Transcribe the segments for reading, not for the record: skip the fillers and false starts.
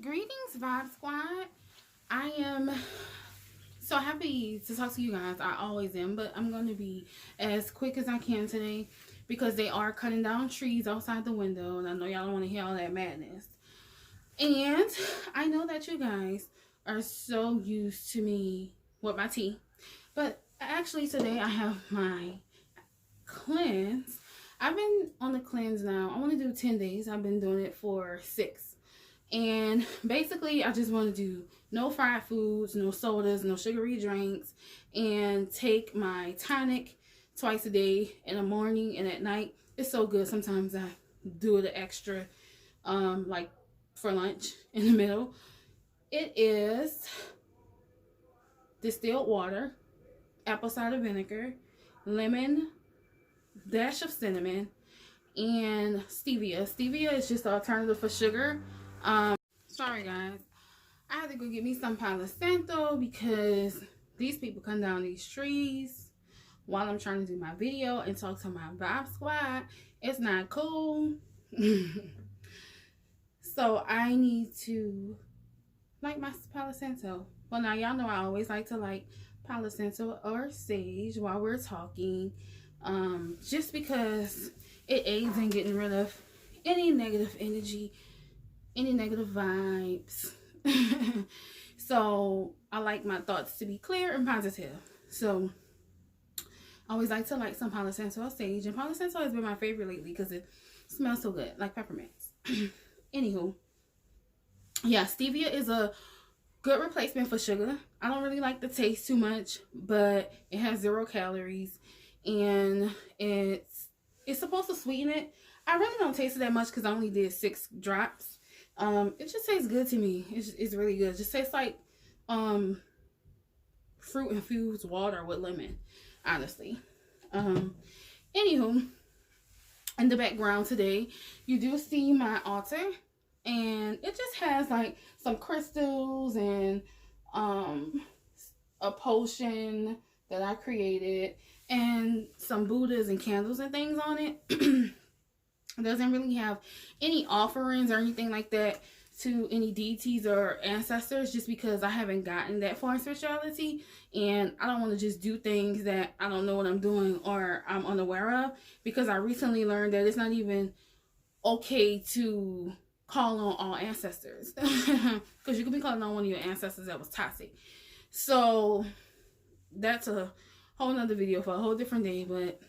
Greetings, Vibe Squad. I am so happy to talk to you guys. I always am, but I'm going to be as quick as I can today because they are cutting down trees outside the window, and I know y'all don't want to hear all that madness. And I know that you guys are so used to me with my tea, but actually today I have my cleanse. I've been on the cleanse now. I want to do 10 days. I've been doing it for 6. And basically, I just want to do no fried foods, no sodas, no sugary drinks, and take my tonic twice a day in the morning and at night. It's so good. Sometimes I do it extra, like for lunch in the middle. It is distilled water, apple cider vinegar, lemon, dash of cinnamon, and stevia. Stevia is just an alternative for sugar. Sorry guys, I had to go get me some Palo Santo because these people come down these trees while I'm trying to do my video and talk to my Vibe Squad. It's not cool. So I need to light my Palo Santo. Well, now y'all know I always like to light Palo Santo or sage while we're talking, just because it aids in getting rid of any negative energy, any negative vibes. So I like my thoughts to be clear and positive. So I always like to light some Palo Santo or sage, and Palo Santo has been my favorite lately because it smells so good, like peppermints. Anywho, yeah, stevia is a good replacement for sugar. I don't really like the taste too much, but it has 0 calories, and it's supposed to sweeten it. I really don't taste it that much because I only did 6 drops. It just tastes good to me. It's really good. It just tastes like fruit infused water with lemon, honestly. Anywho, in the background today, you do see my altar, and it just has like some crystals and a potion that I created and some Buddhas and candles and things on it. It doesn't really have any offerings or anything like that to any deities or ancestors, just because I haven't gotten that far in spirituality, and I don't want to just do things that I don't know what I'm doing or I'm unaware of, because I recently learned that it's not even okay to call on all ancestors, because you could be calling on one of your ancestors that was toxic. So that's a whole nother video for a whole different day, but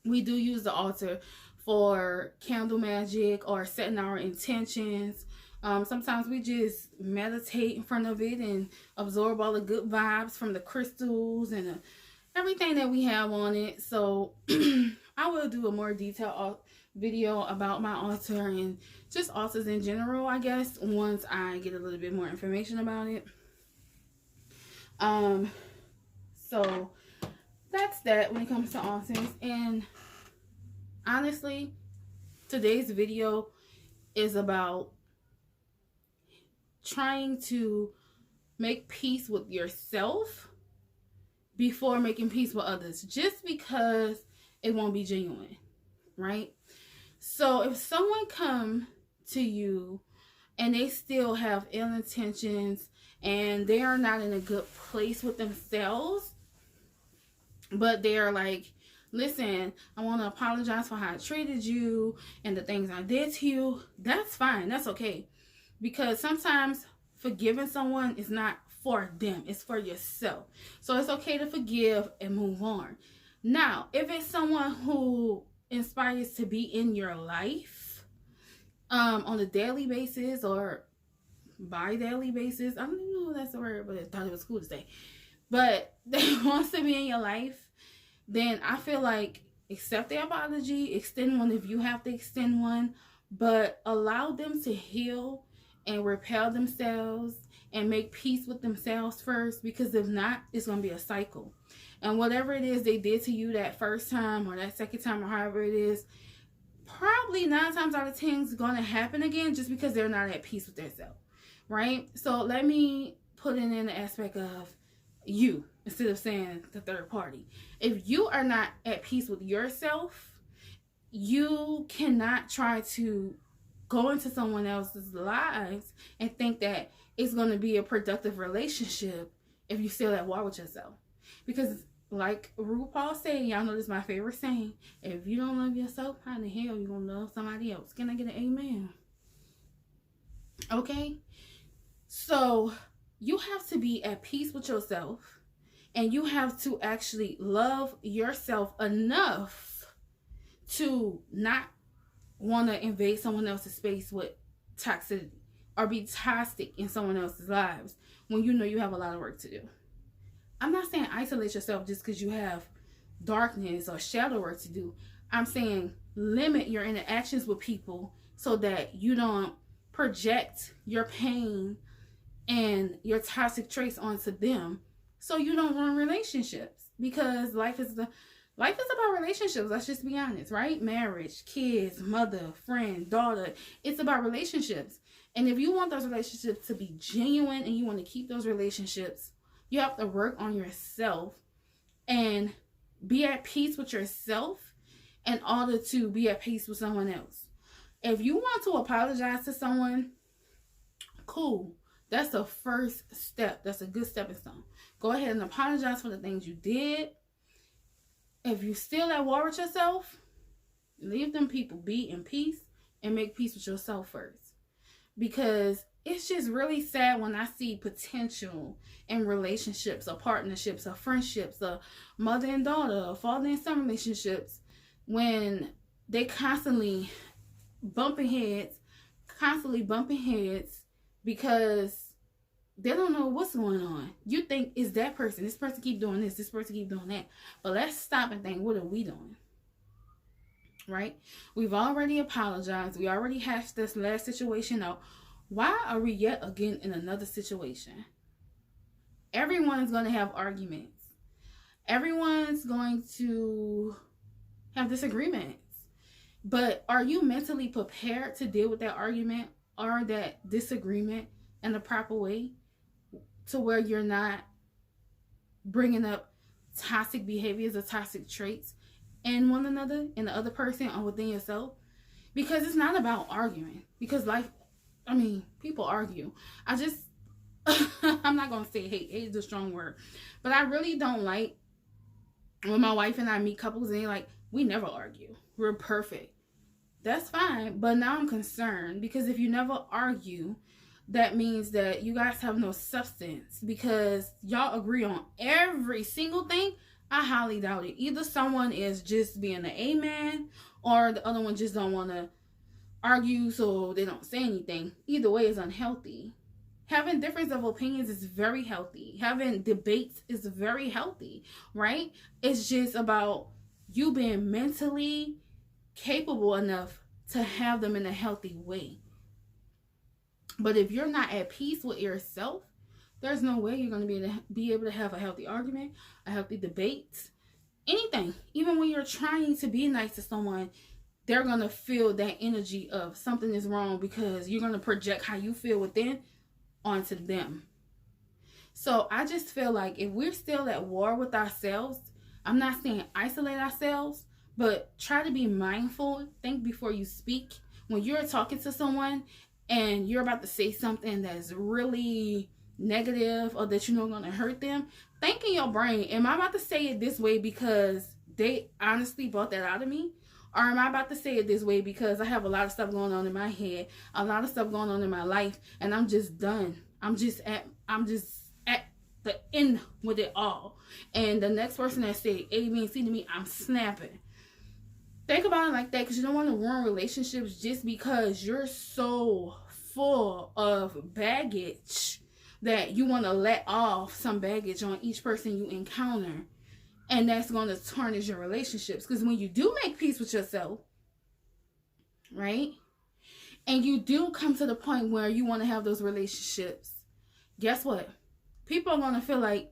we do use the altar for candle magic or setting our intentions. Sometimes we just meditate in front of it and absorb all the good vibes from the crystals and everything that we have on it. So I will do a more detailed video about my altar and just altars in general, I guess, once I get a little bit more information about it. So that's that when it comes to altars. And honestly, today's video is about trying to make peace with yourself before making peace with others, just because it won't be genuine, right? So if someone come to you and they still have ill intentions and they are not in a good place with themselves, but they're like, listen, I want to apologize for how I treated you and the things I did to you, that's fine. That's okay. Because sometimes forgiving someone is not for them. It's for yourself. So it's okay to forgive and move on. Now, if it's someone who inspires to be in your life on a daily basis or bi-daily basis, I don't even know if that's the word, but I thought it was cool to say. But they wants to be in your life, then I feel like accept their apology, extend one if you have to extend one, but allow them to heal and repel themselves and make peace with themselves first, because if not, it's going to be a cycle. And whatever it is they did to you that first time or that second time or however it is, probably 9 times out of 10 is going to happen again, just because they're not at peace with themselves, right? So let me put it in the aspect of you instead of saying the third party. If you are not at peace with yourself, you cannot try to go into someone else's lives and think that it's going to be a productive relationship if you still at war with yourself. Because like RuPaul said, y'all know this is my favorite saying, if you don't love yourself, how the hell you going to love somebody else? Can I get an amen? Okay? So you have to be at peace with yourself, and you have to actually love yourself enough to not want to invade someone else's space with toxicity or be toxic in someone else's lives when you know you have a lot of work to do. I'm not saying isolate yourself just because you have darkness or shadow work to do. I'm saying limit your interactions with people so that you don't project your pain and your toxic traits onto them, so you don't ruin relationships. Because life is about relationships. Let's just be honest, right? Marriage, kids, mother, friend, daughter. It's about relationships. And if you want those relationships to be genuine and you want to keep those relationships, you have to work on yourself and be at peace with yourself in order to be at peace with someone else. If you want to apologize to someone, cool. That's the first step. That's a good stepping stone. Go ahead and apologize for the things you did. If you still at war with yourself, leave them people be in peace and make peace with yourself first. Because it's just really sad when I see potential in relationships or partnerships or friendships or mother and daughter or father and son relationships when they constantly bumping heads because they don't know what's going on. You think it's that person. This person keep doing this person keep doing that. But let's stop and think, what are we doing? Right? We've already apologized. We already hashed this last situation out. Why are we yet again in another situation? Everyone's going to have arguments. Everyone's going to have disagreements. But are you mentally prepared to deal with that argument or that disagreement in the proper way to where you're not bringing up toxic behaviors or toxic traits in one another, in the other person, or within yourself? Because it's not about arguing. Because people argue. I'm not going to say hate. Hate is a strong word. But I really don't like when my wife and I meet couples and they're like, we never argue. We're perfect. That's fine. But now I'm concerned because if you never argue, that means that you guys have no substance because y'all agree on every single thing. I highly doubt it. Either someone is just being an amen or the other one just don't want to argue so they don't say anything. Either way is unhealthy. Having difference of opinions is very healthy. Having debates is very healthy, right? It's just about you being mentally capable enough to have them in a healthy way. But if you're not at peace with yourself, there's no way you're going to be able to have a healthy argument, a healthy debate, anything. Even when you're trying to be nice to someone, they're going to feel that energy of something is wrong because you're going to project how you feel within onto them. So I just feel like if we're still at war with ourselves, I'm not saying isolate ourselves, but try to be mindful. Think before you speak. When you're talking to someone and you're about to say something that's really negative or that you know going to hurt them, think in your brain, am I about to say it this way because they honestly brought that out of me? Or am I about to say it this way because I have a lot of stuff going on in my head, a lot of stuff going on in my life, and I'm just done. I'm just at the end with it all. And the next person that said A, B, and C to me, I'm snapping. Think about it like that, because you don't want to ruin relationships just because you're so full of baggage that you want to let off some baggage on each person you encounter. And that's going to tarnish your relationships. Because when you do make peace with yourself, right? And you do come to the point where you want to have those relationships, guess what? People are going to feel like,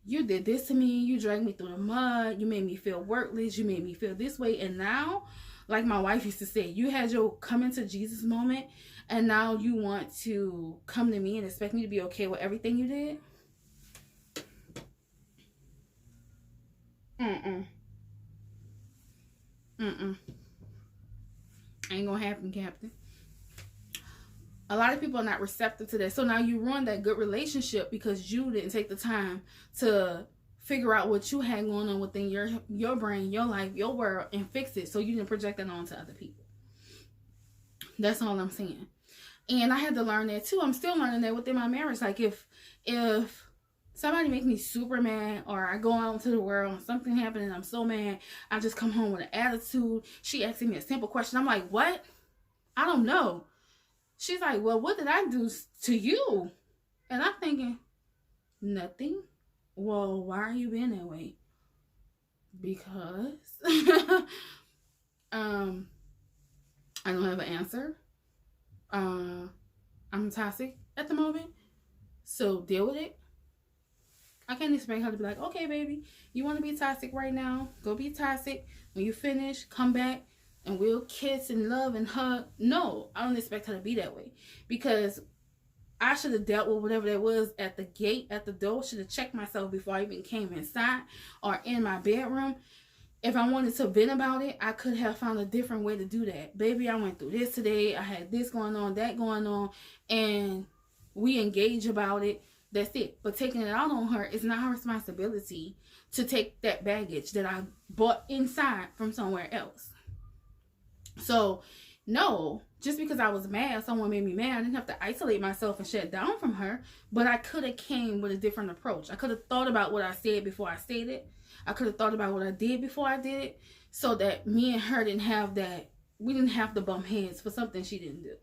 you did this to me, you dragged me through the mud, you made me feel worthless, you made me feel this way. And now, like my wife used to say, you had your come into Jesus moment, and now you want to come to me and expect me to be okay with everything you did? Ain't gonna happen, Captain. A lot of people are not receptive to that. So now you ruin that good relationship because you didn't take the time to figure out what you had going on within your brain, your life, your world, and fix it. So you didn't project that on to other people. That's all I'm saying. And I had to learn that too. I'm still learning that within my marriage. Like if somebody makes me super mad, or I go out into the world and something happened and I'm so mad, I just come home with an attitude. She asking me a simple question. I'm like, what? I don't know. She's like, well, what did I do to you? And I'm thinking, nothing. Well, why are you being that way? Because I don't have an answer. I'm toxic at the moment, so deal with it. I can't expect her to be like, okay, baby, you want to be toxic right now? Go be toxic. When you finish, come back and we'll kiss and love and hug. No, I don't expect her to be that way, because I should have dealt with whatever that was at the gate, at the door. Should have checked myself before I even came inside or in my bedroom. If I wanted to vent about it, I could have found a different way to do that. Baby, I went through this today. I had this going on, that going on, and we engage about it. That's it. But taking it out on her is not her responsibility to take that baggage that I bought inside from somewhere else. So, no, just because I was mad, someone made me mad, I didn't have to isolate myself and shut down from her. But I could have came with a different approach. I could have thought about what I said before I said it. I could have thought about what I did before I did it, so that me and her didn't have that. We didn't have to bump heads for something she didn't do.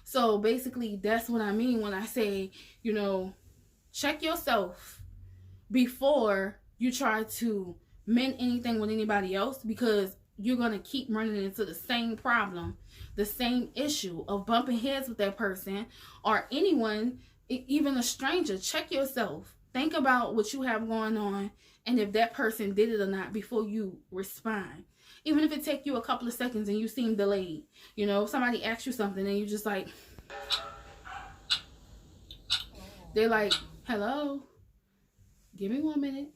So basically, that's what I mean when I say, you know, check yourself before you try to mend anything with anybody else, because you're going to keep running into the same problem, the same issue of bumping heads with that person or anyone, even a stranger. Check yourself. Think about what you have going on and if that person did it or not before you respond. Even if it takes you a couple of seconds and you seem delayed. You know, somebody asks you something and you just like, they're like, hello, give me 1 minute.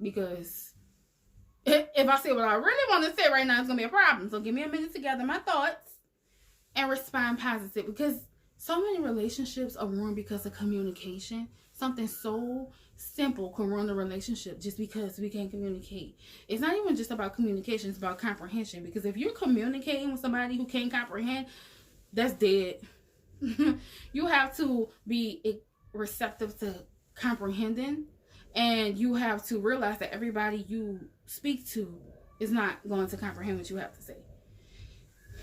Because if I say what I really want to say right now, it's going to be a problem. So give me a minute to gather my thoughts and respond positive. Because so many relationships are ruined because of communication. Something so simple can ruin the relationship just because we can't communicate. It's not even just about communication, it's about comprehension. Because if you're communicating with somebody who can't comprehend, that's dead. You have to be receptive to comprehending, and you have to realize that everybody you speak to is not going to comprehend what you have to say.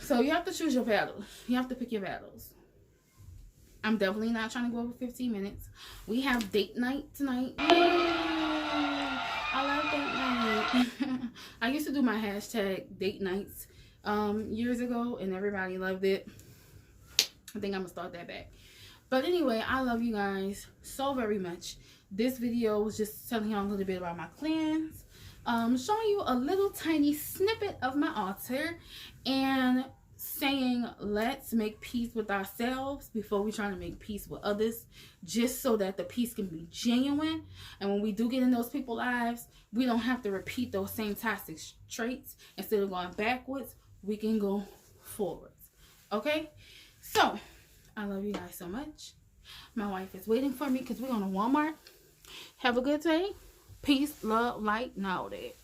So you have to choose your battles. You have to pick your battles. I'm definitely not trying to go over 15 minutes. We have date night tonight. I love date night. I used to do my hashtag date nights years ago, and everybody loved it. I think I'm going to start that back. But anyway, I love you guys so very much. This video was just telling you a little bit about my plans. Showing you a little tiny snippet of my altar. And saying, let's make peace with ourselves before we try to make peace with others. Just so that the peace can be genuine. And when we do get in those people's lives, we don't have to repeat those same toxic traits. Instead of going backwards, we can go forwards. Okay? So, I love you guys so much. My wife is waiting for me because we're going to Walmart. Have a good day. Peace, love, light, and all that.